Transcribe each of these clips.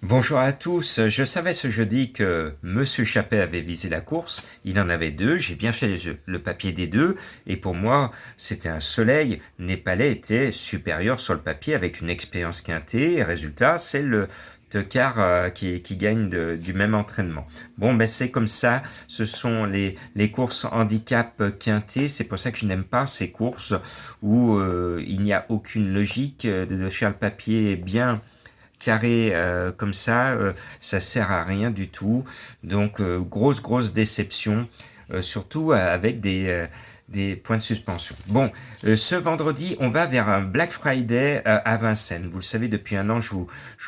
Bonjour à tous, je savais ce jeudi que Monsieur Chappet avait visé la course, il en avait deux, j'ai bien fait le papier des deux, et pour moi c'était un soleil, Népalais était supérieur sur le papier avec une expérience quintée, et résultat c'est le tocard qui gagne du même entraînement. Bon ben c'est comme ça, ce sont les courses handicap quinté, c'est pour ça que je n'aime pas ces courses où il n'y a aucune logique de faire le papier bien carré comme ça sert à rien du tout. Donc grosse déception, surtout avec des points de suspension. Bon, ce vendredi, on va vers un Black Friday à Vincennes. Vous le savez, depuis un an, je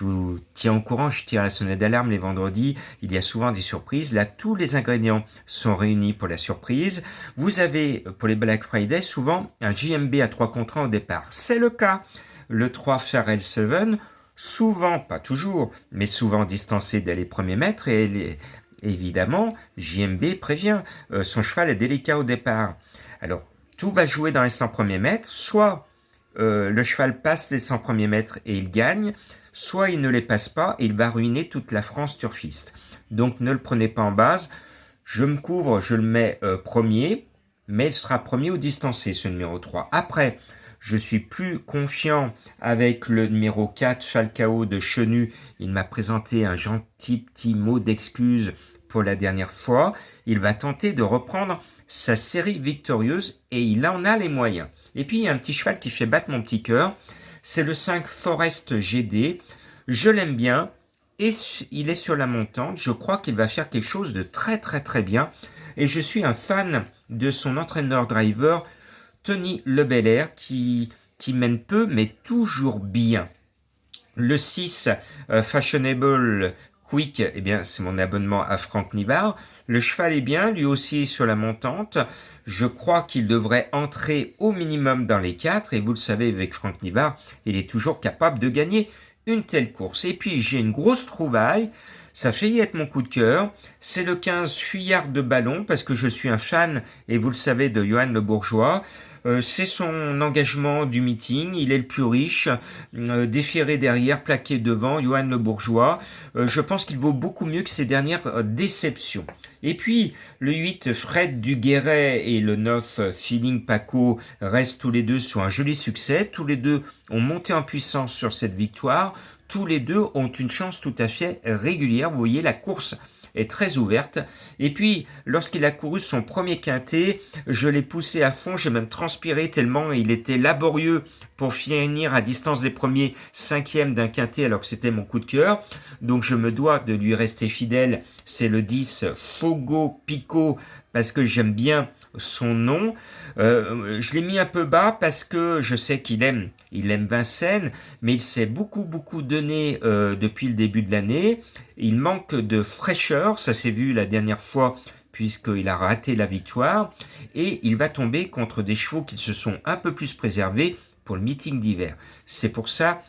vous tiens au courant, je tire la sonnette d'alarme les vendredis. Il y a souvent des surprises. Là, tous les ingrédients sont réunis pour la surprise. Vous avez, pour les Black Friday, souvent un JMB à 3 contre 1 au départ. C'est le cas. Le 3 Pharrell 7, souvent, pas toujours, mais souvent distancé dès les premiers mètres et évidemment, JMB prévient, son cheval est délicat au départ. Alors, tout va jouer dans les 100 premiers mètres, soit le cheval passe les 100 premiers mètres et il gagne, soit il ne les passe pas et il va ruiner toute la France turfiste. Donc ne le prenez pas en base, je me couvre, je le mets premier, mais il sera premier ou distancé ce numéro 3. Après, je suis plus confiant avec le numéro 4, Falcao de Chenu. Il m'a présenté un gentil petit mot d'excuse pour la dernière fois. Il va tenter de reprendre sa série victorieuse et il en a les moyens. Et puis il y a un petit cheval qui fait battre mon petit cœur. C'est le 5 Forest GD. Je l'aime bien et il est sur la montante. Je crois qu'il va faire quelque chose de très bien. Et je suis un fan de son entraîneur-driver Tony Lebelair qui mène peu mais toujours bien. Le 6, Fashionable Quick, eh bien, c'est mon abonnement à Franck Nivard. Le cheval est bien, lui aussi sur la montante. Je crois qu'il devrait entrer au minimum dans les 4. Et vous le savez, avec Franck Nivard, il est toujours capable de gagner une telle course. Et puis, j'ai une grosse trouvaille. Ça fait y être mon coup de cœur. C'est le 15 Fuyard de Ballon, parce que je suis un fan, et vous le savez, de Johan Le Bourgeois. C'est son engagement du meeting, il est le plus riche, déféré derrière, plaqué devant, Johan Le Bourgeois. Je pense qu'il vaut beaucoup mieux que ses dernières déceptions. Et puis, le 8, Fred Duguerret et le 9, Feeling Paco restent tous les deux sur un joli succès. Tous les deux ont monté en puissance sur cette victoire. Tous les deux ont une chance tout à fait régulière. Vous voyez, la course est très ouverte. Et puis, lorsqu'il a couru son premier quintet, je l'ai poussé à fond, j'ai même transpiré tellement il était laborieux pour finir à distance des premiers cinquièmes d'un quintet alors que c'était mon coup de cœur. Donc je me dois de lui rester fidèle. C'est le 10 Fogo Pico parce que j'aime bien son nom. Je l'ai mis un peu bas parce que je sais il aime Vincennes, mais il s'est beaucoup donné depuis le début de l'année. Il manque de fraîcheur, ça s'est vu la dernière fois puisqu'il a raté la victoire, et il va tomber contre des chevaux qui se sont un peu plus préservés pour le meeting d'hiver. C'est pour ça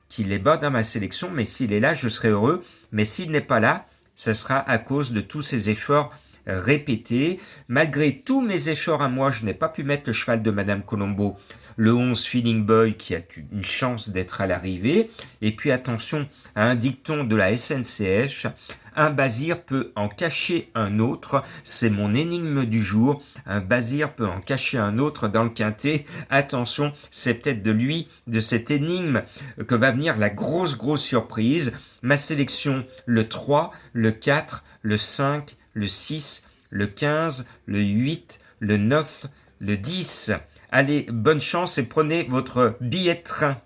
qu'il est bas dans ma sélection, mais s'il est là, je serai heureux, mais s'il n'est pas là, ça sera à cause de tous ses efforts répétés. Malgré tous mes efforts à moi, je n'ai pas pu mettre le cheval de Madame Colombo, le 11 Feeling Boy, qui a une chance d'être à l'arrivée. Et puis attention à un dicton de la SNCF, un Bazir peut en cacher un autre, c'est mon énigme du jour. Un Bazir peut en cacher un autre dans le quintet. Attention, c'est peut-être de lui, de cette énigme, que va venir la grosse surprise. Ma sélection, le 3, le 4, le 5, le 6, le 15, le 8, le 9, le 10. Allez, bonne chance et prenez votre billet de train.